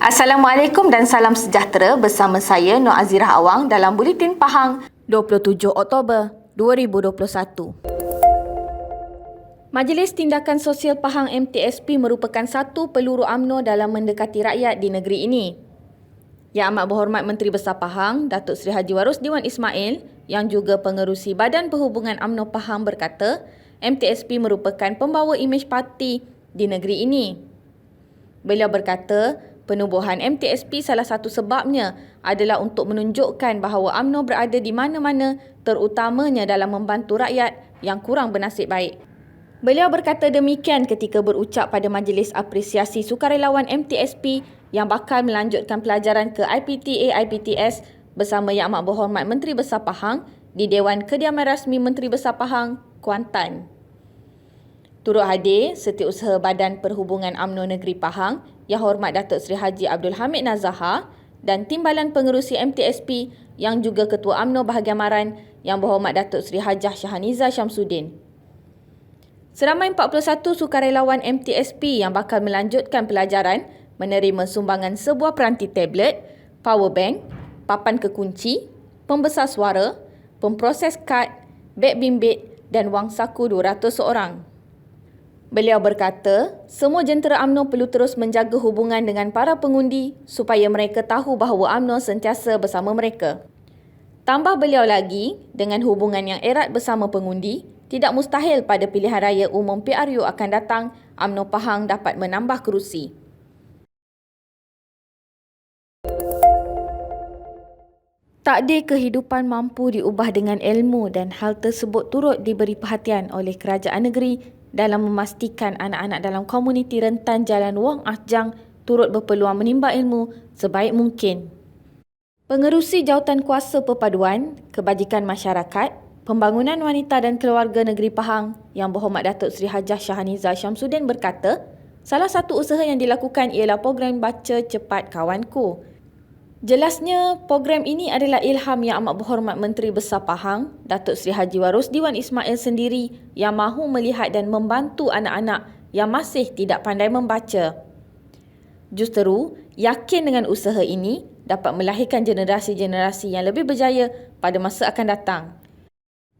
Assalamualaikum dan salam sejahtera bersama saya Nur Azirah Awang dalam Buletin Pahang 27 Oktober 2021. Majlis Tindakan Sosial Pahang MTSP merupakan satu peluru UMNO dalam mendekati rakyat di negeri ini. Yang Amat Berhormat Menteri Besar Pahang, Datuk Seri Haji Warus Dewan Ismail yang juga pengerusi Badan Perhubungan UMNO Pahang berkata, MTSP merupakan pembawa imej parti di negeri ini. Beliau berkata, penubuhan MTSP salah satu sebabnya adalah untuk menunjukkan bahawa UMNO berada di mana-mana, terutamanya dalam membantu rakyat yang kurang bernasib baik. Beliau berkata demikian ketika berucap pada Majlis Apresiasi Sukarelawan MTSP yang bakal melanjutkan pelajaran ke IPTA-IPTS bersama Yang Amat Berhormat Menteri Besar Pahang di Dewan Kediaman Rasmi Menteri Besar Pahang, Kuantan. Turut hadir Setiausaha Badan Perhubungan UMNO Negeri Pahang, Yang Hormat Datuk Seri Haji Abdul Hamid Nazaha dan Timbalan Pengerusi MTSP yang juga Ketua UMNO Bahagian Maran, Yang Berhormat Datuk Seri Hajah Shahaniza Syamsuddin. Seramai 41 sukarelawan MTSP yang bakal melanjutkan pelajaran menerima sumbangan sebuah peranti tablet, power bank, papan kekunci, pembesar suara, pemproses kad, beg bimbit dan wang saku 200 seorang. Beliau berkata, semua jentera UMNO perlu terus menjaga hubungan dengan para pengundi supaya mereka tahu bahawa UMNO sentiasa bersama mereka. Tambah beliau lagi, dengan hubungan yang erat bersama pengundi, tidak mustahil pada pilihan raya umum PRU akan datang, UMNO Pahang dapat menambah kerusi. Takdir kehidupan mampu diubah dengan ilmu dan hal tersebut turut diberi perhatian oleh kerajaan negeri dalam memastikan anak-anak dalam komuniti rentan Jalan Wong Ahjang turut berpeluang menimba ilmu sebaik mungkin. Pengerusi Jawatan Kuasa Perpaduan, Kebajikan Masyarakat, Pembangunan Wanita dan Keluarga Negeri Pahang, Yang Berhormat Datuk Seri Hajah Shahaniza Syamsuddin berkata, salah satu usaha yang dilakukan ialah program Baca Cepat Kawanku. Jelasnya, program ini adalah ilham Yang Amat Berhormat Menteri Besar Pahang, Datuk Seri Haji Warus Dewan Ismail sendiri yang mahu melihat dan membantu anak-anak yang masih tidak pandai membaca. Justeru, yakin dengan usaha ini dapat melahirkan generasi-generasi yang lebih berjaya pada masa akan datang.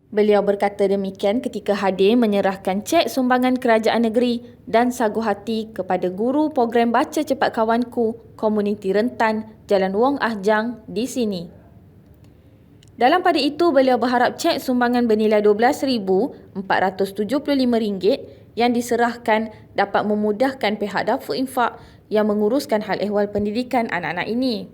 Beliau berkata demikian ketika hadir menyerahkan cek sumbangan kerajaan negeri dan sagu hati kepada guru program Baca Cepat Kawanku komuniti rentan Jalan Wong Ahjang di sini. Dalam pada itu, beliau berharap cek sumbangan bernilai RM12,475 yang diserahkan dapat memudahkan pihak dapur infak yang menguruskan hal ehwal pendidikan anak-anak ini.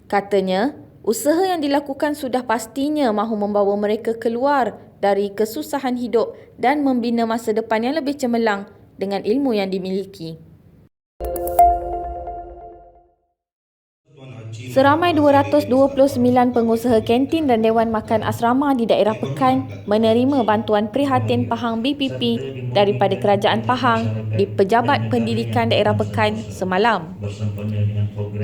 Katanya, usaha yang dilakukan sudah pastinya mahu membawa mereka keluar dari kesusahan hidup dan membina masa depan yang lebih cemerlang dengan ilmu yang dimiliki. Seramai 229 pengusaha kantin dan Dewan Makan Asrama di daerah Pekan menerima bantuan prihatin Pahang BPP daripada Kerajaan Pahang di Pejabat Pendidikan Daerah Pekan semalam.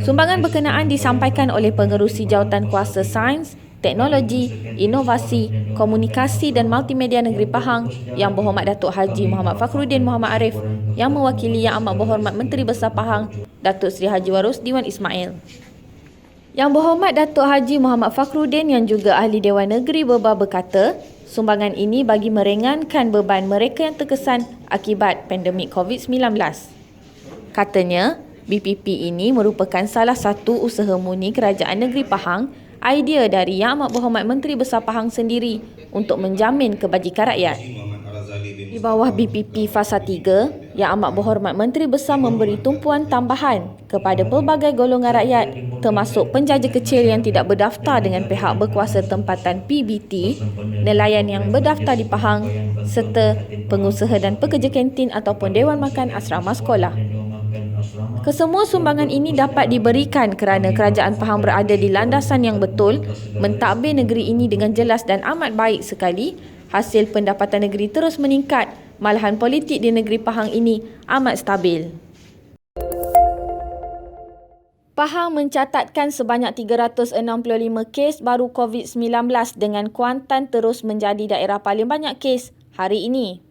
Sumbangan berkenaan disampaikan oleh Pengerusi Jawatan Kuasa Sains, Teknologi, Inovasi, Komunikasi dan Multimedia Negeri Pahang Yang Berhormat Datuk Haji Muhammad Fakhruddin Muhammad Arif yang mewakili Yang Amat Berhormat Menteri Besar Pahang, Datuk Seri Haji Warus Dewan Ismail. Yang Berhormat Datuk Haji Muhammad Fakhruddin yang juga Ahli Dewan Negeri Berbah berkata, sumbangan ini bagi meringankan beban mereka yang terkesan akibat pandemik COVID-19. Katanya, BPP ini merupakan salah satu usaha murni Kerajaan Negeri Pahang, idea dari Yang Amat Berhormat Menteri Besar Pahang sendiri untuk menjamin kebajikan rakyat. Di bawah BPP Fasa 3, Yang Amat Berhormat Menteri Besar memberi tumpuan tambahan kepada pelbagai golongan rakyat termasuk penjaja kecil yang tidak berdaftar dengan pihak berkuasa tempatan PBT, nelayan yang berdaftar di Pahang serta pengusaha dan pekerja kantin ataupun Dewan Makan Asrama Sekolah. Kesemua sumbangan ini dapat diberikan kerana Kerajaan Pahang berada di landasan yang betul, mentadbir negeri ini dengan jelas dan amat baik sekali. Hasil pendapatan negeri terus meningkat, malahan politik di negeri Pahang ini amat stabil. Pahang mencatatkan sebanyak 365 kes baru COVID-19 dengan Kuantan terus menjadi daerah paling banyak kes hari ini.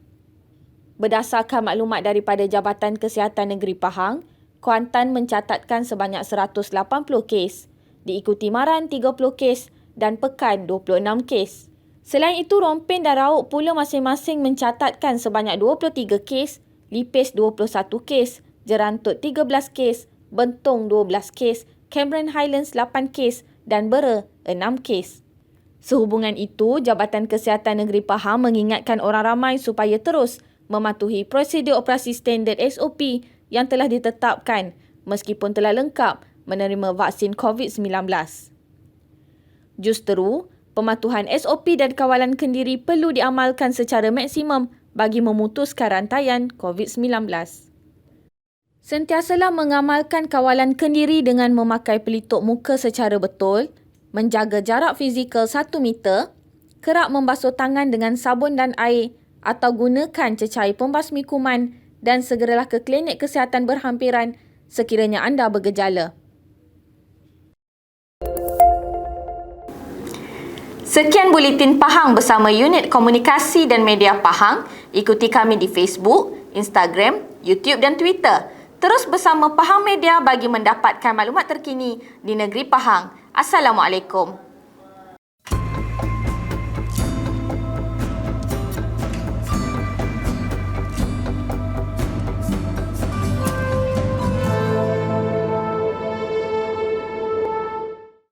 Berdasarkan maklumat daripada Jabatan Kesihatan Negeri Pahang, Kuantan mencatatkan sebanyak 180 kes, diikuti Maran 30 kes dan Pekan 26 kes. Selain itu, Rompin dan Rauk pula masing-masing mencatatkan sebanyak 23 kes, Lipis 21 kes, Jerantut 13 kes, Bentong 12 kes, Cameron Highlands 8 kes dan Bera 6 kes. Sehubungan itu, Jabatan Kesihatan Negeri Pahang mengingatkan orang ramai supaya terus mematuhi prosedur operasi standard SOP yang telah ditetapkan meskipun telah lengkap menerima vaksin COVID-19. Justeru, pematuhan SOP dan kawalan kendiri perlu diamalkan secara maksimum bagi memutuskan rantaian COVID-19. Sentiasalah mengamalkan kawalan kendiri dengan memakai pelitup muka secara betul, menjaga jarak fizikal 1 meter, kerap membasuh tangan dengan sabun dan air atau gunakan cecair pembasmi kuman dan segeralah ke klinik kesihatan berhampiran sekiranya anda bergejala. Sekian Buletin Pahang bersama Unit Komunikasi dan Media Pahang. Ikuti kami di Facebook, Instagram, YouTube dan Twitter. Terus bersama Pahang Media bagi mendapatkan maklumat terkini di negeri Pahang. Assalamualaikum.